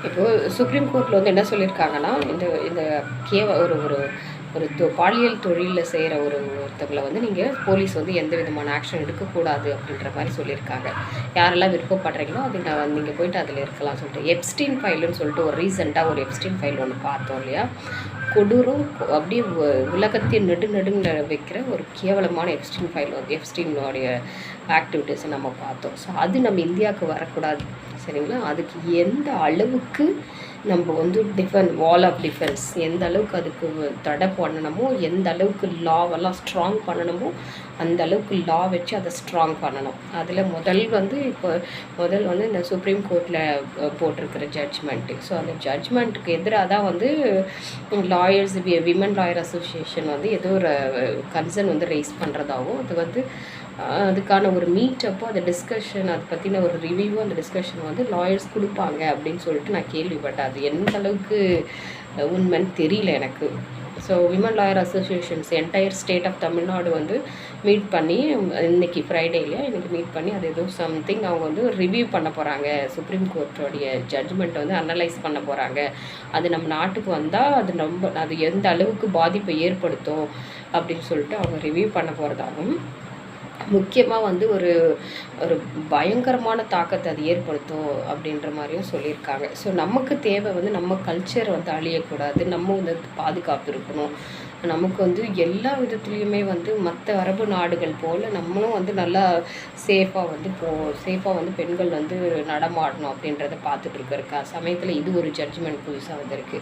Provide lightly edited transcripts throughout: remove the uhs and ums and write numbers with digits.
இப்போது சுப்ரீம் கோர்ட்டில் வந்து என்ன சொல்லியிருக்காங்கன்னா, இந்த இந்த ஒரு ஒரு ஒரு பாலியல் தொழிலில் செய்கிற ஒருத்தவங்களை வந்து நீங்கள் போலீஸ் வந்து எந்த விதமான ஆக்ஷன் எடுக்கக்கூடாது அப்படின்ற மாதிரி சொல்லியிருக்காங்க. யாரெல்லாம் விருப்பப்படுறீங்களோ அது நீங்கள் போயிட்டு அதில் இருக்கலாம் சொல்லிட்டு. எப்ஸ்டீன் ஃபைலுன்னு சொல்லிட்டு ஒரு ரீசெண்டாக ஒரு எப்ஸ்டீன் ஃபைல் ஒன்று பார்த்தோம் இல்லையா? கொடூரம் அப்படியே உலகத்தையும் நெடுங்க வைக்கிற ஒரு கேவலமான எப்ஸ்டீன் ஃபைல் வந்து எப்ஸ்டீனுடைய ஆக்டிவிட்டீஸை நம்ம பார்த்தோம். ஸோ அது நம்ம இந்தியாவுக்கு வரக்கூடாது, சரிங்களா? அதுக்கு எந்த அளவுக்கு நம்ம வந்து வால் ஆஃப் டிஃபென்ஸ் எந்த அளவுக்கு அதுக்கு தடை பண்ணணுமோ, எந்த அளவுக்கு லாவெல்லாம் ஸ்ட்ராங் பண்ணணுமோ அந்த அளவுக்கு லா வச்சு அதை ஸ்ட்ராங் பண்ணணும். அதில் முதல் வந்து இந்த சுப்ரீம் கோர்ட்டில் போட்டிருக்கிற ஜட்ஜ்மெண்ட்டு. ஸோ அந்த ஜட்ஜ்மெண்ட்டுக்கு எதிராக தான் வந்து லாயர்ஸ் விமன் லாயர் அசோசியேஷன் வந்து ஏதோ ஒரு கன்சர்ன் வந்து ரைஸ் பண்ணுறதாகவும், அது வந்து அதுக்கான ஒரு மீட்டப்போ அந்த டிஸ்கஷன் அதை பற்றின ஒரு ரிவ்யூவும் அந்த டிஸ்கஷன் வந்து லாயர்ஸ் கொடுப்பாங்க அப்படின்னு சொல்லிட்டு நான் கேள்விப்பட்டேன். அது எந்த அளவுக்கு உண்மைன்னு தெரியல எனக்கு. So women lawyer associations entire state of Tamil Nadu வந்து மீட் பண்ணி இன்றைக்கி ஃப்ரைடேலையே இன்றைக்கி மீட் பண்ணி அது ஏதோ சம்திங் அவங்க வந்து ரிவ்யூ பண்ண போகிறாங்க. சுப்ரீம் கோர்ட்டோடைய ஜட்ஜ்மெண்ட்டை வந்து அனலைஸ் பண்ண போகிறாங்க. அது நம்ம நாட்டுக்கு வந்தால் அது எந்த அளவுக்கு பாதிப்பை ஏற்படுத்தும் அப்படின்னு சொல்லிட்டு அவங்க ரிவ்யூ பண்ண போகிறதாகவும், முக்கியமாக வந்து ஒரு ஒரு பயங்கரமான தாக்கத்தை அது ஏற்படுத்தும் அப்படின்ற மாதிரியும் சொல்லியிருக்காங்க. ஸோ நமக்கு தேவை வந்து நம்ம கல்ச்சர் வந்து அழியக்கூடாது, நம்ம வந்து பாதுகாப்பு இருக்கணும். நமக்கு வந்து எல்லா விதத்துலேயுமே வந்து மற்ற அரபு நாடுகள் போல் நம்மளும் வந்து நல்லா சேஃபாக வந்து பெண்கள் வந்து நடமாடணும் அப்படின்றத பார்த்துட்ருக்கா சமயத்தில் இது ஒரு ஜட்ஜ்மெண்ட் புதுசாக வந்திருக்கு.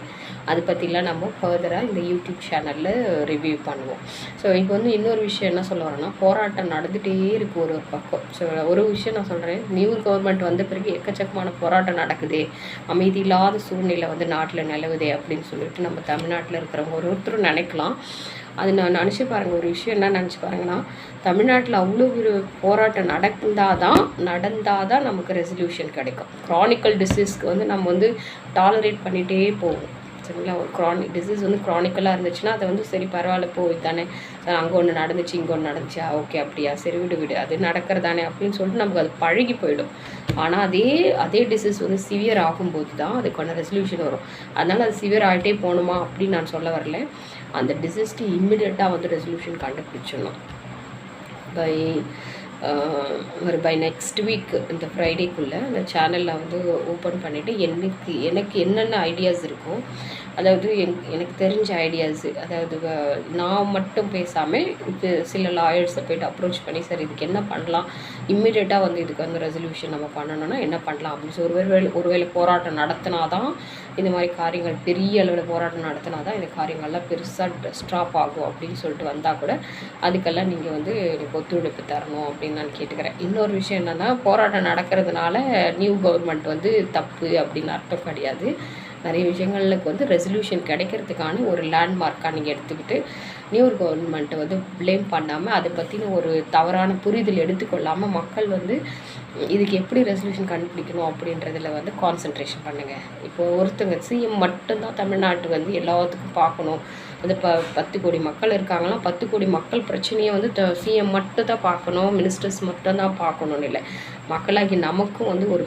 அதை பற்றிலாம் நம்ம ஃபர்தராக இந்த யூடியூப் சேனலில் ரிவ்யூ பண்ணுவோம். ஸோ இப்போ வந்து இன்னொரு விஷயம் என்ன சொல்ல வரேன்னா, போராட்டம் நடந்துகிட்டே இருக்குது ஒரு பக்கம். ஸோ ஒரு விஷயம் நான் சொல்கிறேன், நியூ கவர்மெண்ட் வந்த பிறகு எக்கச்சக்கமான போராட்டம் நடக்குதே, அமைதி இல்லாத சூழ்நிலை வந்து நாட்டில் நிலவுதே அப்படின்னு சொல்லிட்டு நம்ம தமிழ்நாட்டில் இருக்கிறவங்க ஒருத்தரும் நினைக்கலாம். அது நான் நினச்சி பாருங்கள். ஒரு விஷயம் என்ன நினச்சி பாருங்கன்னா, தமிழ்நாட்டில் அவ்வளோ ஒரு போராட்டம் நடந்தால் தான் நமக்கு ரெசல்யூஷன் கிடைக்கும். க்ரானிக்கல் டிசீஸ்க்கு வந்து நம்ம வந்து டாலரேட் பண்ணிகிட்டே போவோம், சரிங்களா? ஒரு டிசீஸ் வந்து க்ரானிக்கலாக இருந்துச்சுன்னா அதை வந்து சரி பரவாயில்ல போய் தானே, சார் அங்கே ஒன்று நடந்துச்சு இங்கே ஒன்று நடந்துச்சா, ஓகே அப்படியா, சரி விடு அது நடக்கிறதானே அப்படின்னு சொல்லிட்டு நமக்கு அது பழகி போயிடும். ஆனால் அதே டிசீஸ் வந்து சிவியர் ஆகும்போது தான் அதுக்கான ரெசல்யூஷன் வரும். அதனால் அது சிவியர் ஆகிட்டே போகணுமா அப்படின்னு நான் சொல்ல வரல. அந்த டிசீஸ்க்கு இம்மிடியட்டாக வந்து ரெசல்யூஷன் கண்டுபிடிச்சிடணும். பை நெக்ஸ்ட் வீக் இந்த ஃப்ரைடேக்குள்ளே அந்த சேனலில் வந்து ஓப்பன் பண்ணிவிட்டு எனக்கு என்னென்ன ஐடியாஸ் இருக்கோ, அதாவது எனக்கு தெரிஞ்ச ஐடியாஸு, அதாவது நான் மட்டும் பேசாமல் இது சில லாயர்ஸை போய்ட்டு அப்ரோச் பண்ணி, சார் இதுக்கு என்ன பண்ணலாம், இம்மிடியட்டாக வந்து இதுக்கு வந்து ரெசல்யூஷன் நம்ம பண்ணணும்னா என்ன பண்ணலாம் அப்படின்னு சொல்லி ஒருவேளை போராட்டம் நடத்தினா தான் இந்த மாதிரி காரியங்கள், பெரிய அளவில் போராட்டம் நடத்தினா தான் இந்த காரியங்கள்லாம் பெருசாக ஸ்டாப் ஆகும் அப்படின்னு சொல்லிட்டு வந்தால் கூட அதுக்கெல்லாம் நீங்கள் வந்து எனக்கு ஒத்துழைப்பு தரணும் அப்படின்னு நான் கேட்டுக்கிறேன். இன்னொரு விஷயம் என்னென்னா, போராட்டம் நடக்கிறதுனால நியூ கவர்மெண்ட் வந்து தப்பு அப்படின்னு அர்த்தம் கிடையாது. நிறைய விஷயங்களுக்கு வந்து ரெசல்யூஷன் கிடைக்கிறதுக்கான ஒரு லேண்ட்மார்க்காக நீங்கள் எடுத்துக்கிட்டு நியூ கவர்மெண்ட்டை வந்து ப்ளேம் பண்ணாமல், அதை பற்றின ஒரு தவறான புரிதல் எடுத்துக்கொள்ளாமல் மக்கள் வந்து இதுக்கு எப்படி ரெசல்யூஷன் கண்டுபிடிக்கணும் அப்படின்றதில் வந்து கான்சன்ட்ரேஷன் பண்ணுங்கள். இப்போது ஒருத்தங்க சிஎம் மட்டும்தான் தமிழ்நாட்டு வந்து எல்லாத்துக்கும் பார்க்கணும், வந்து 10 கோடி மக்கள் இருக்காங்களாம், 10 கோடி மக்கள் பிரச்சனையை வந்து சிஎம் மட்டும் தான் பார்க்கணும், மினிஸ்டர்ஸ் மட்டும் தான் பார்க்கணும்னு இல்லை. மக்களாகி நமக்கும் வந்து ஒரு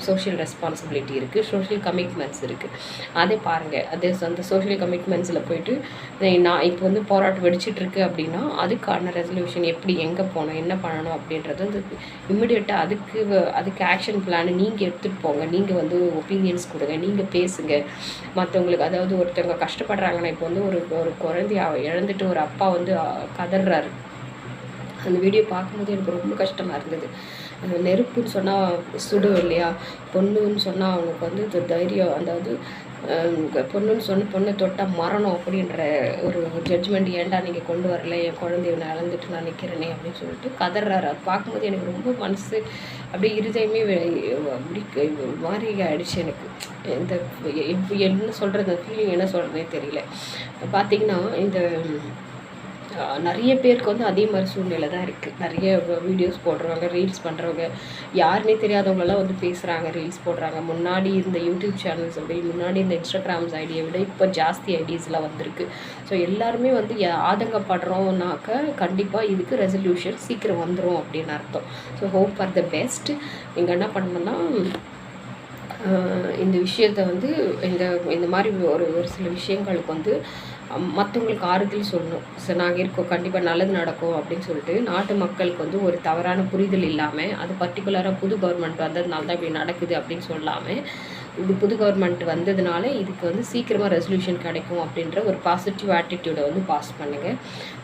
சோஷியல் ரெஸ்பான்சிபிலிட்டி இருக்குது, சோஷியல் கமிட்மெண்ட்ஸ் இருக்குது. அதை பாருங்கள். அந்த சோஷியல் கமிட்மெண்ட்ஸில் போயிட்டு நான் இப்போ வந்து போராட்டம் வெடிச்சிட்ருக்கு அப்படின்னா அதுக்கான ரெசல்யூஷன் எப்படி, எங்கே போகணும், என்ன பண்ணணும் அப்படின்றது வந்து இம்மிடியட்டாக அதுக்கு ஆக்ஷன் பிளான் நீங்கள் எடுத்துகிட்டு போங்க. நீங்கள் வந்து ஒப்பீனியன்ஸ் கொடுங்க, நீங்கள் பேசுங்க மற்றவங்களுக்கு. அதாவது ஒருத்தவங்க கஷ்டப்படுறாங்கன்னா, இப்போ வந்து ஒரு குழந்தைய இழந்துட்டு ஒரு அப்பா வந்து கதறாரு. அந்த வீடியோ பார்க்கும்போது எனக்கு ரொம்ப கஷ்டமாக இருந்தது. நெருப்புன்னு சொன்னால் சுடும் இல்லையா, பொண்ணுன்னு சொன்னால் அவனுக்கு வந்து தைரியம், அதாவது பொண்ணை தொட்டால் மரணம் அப்படின்ற ஒரு ஜட்ஜ்மெண்ட் ஏன்டா நீங்கள் கொண்டு வரல, என் குழந்தைய இழந்துட்டு நான் நிற்கிறேனே அப்படின்னு சொல்லிட்டு கதறாரு. அது பார்க்கும்போது எனக்கு ரொம்ப மனசு அப்படியே இருதயமே அப்படி மாறி ஆயிடுச்சு எனக்கு. என்ன சொல்கிறது, ஃபீலிங் என்ன சொல்கிறதே தெரியல. பார்த்திங்கன்னா இந்த நிறைய பேருக்கு வந்து அதே மாதிரி சூழ்நிலை தான் இருக்குது. நிறைய வீடியோஸ் போடுறவங்க, ரீல்ஸ் பண்ணுறவங்க, யாருன்னே தெரியாதவங்களெல்லாம் வந்து பேசுகிறாங்க, ரீல்ஸ் போடுறாங்க. முன்னாடி இந்த யூடியூப் சேனல்ஸ் அப்படி முன்னாடி இந்த இன்ஸ்டாகிராம்ஸ் ஐடியை விட இப்போ ஜாஸ்தி ஐடியாஸ்லாம் வந்திருக்கு. ஸோ எல்லாருமே வந்து ஆதங்கப்படுறோம்னாக்க கண்டிப்பாக இதுக்கு ரெசல்யூஷன் சீக்கிரம் வந்துடும் அப்படின்னு அர்த்தம். So hope for the best. நீங்கள் என்ன பண்ணணும்னா இந்த விஷயத்த வந்து இந்த இந்த மாதிரி ஒரு சில விஷயங்களுக்கு வந்து மற்றவங்களுக்கு ஆறுதல் சொல்லணும். நாங்கள் இருக்கோம், கண்டிப்பாக நல்லது நடக்கும் அப்படின்னு சொல்லிட்டு நாட்டு மக்களுக்கு வந்து ஒரு தவறான புரிதல் இல்லாமல், அது பர்டிகுலராக புது கவர்மெண்ட் வந்ததுனால தான் இப்படி நடக்குது அப்படின்னு சொல்லாமல், இது புது கவர்மெண்ட் வந்ததுனால இதுக்கு வந்து சீக்கிரமாக ரெசல்யூஷன் கிடைக்கும் அப்படின்ற ஒரு பாசிட்டிவ் ஆட்டிடியூடை வந்து பாஸ் பண்ணுங்கள்.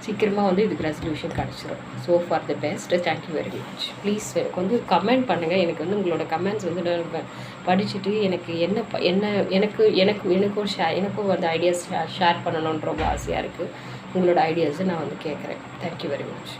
சீக்கிரமாக வந்து இதுக்கு ரெசல்யூஷன் கிடச்சிரும். So for the best. Thank you very much. Please எனக்கு வந்து கமெண்ட் பண்ணுங்கள். எனக்கு வந்து உங்களோட கமெண்ட்ஸ் வந்து நான் படிச்சுட்டு எனக்கு என்ன எனக்கும் அந்த ஐடியாஸ் ஷேர் பண்ணணுன்ற ரொம்ப ஆசையாக இருக்குது. உங்களோட ஐடியாஸை நான் வந்து கேட்குறேன். Thank you very much.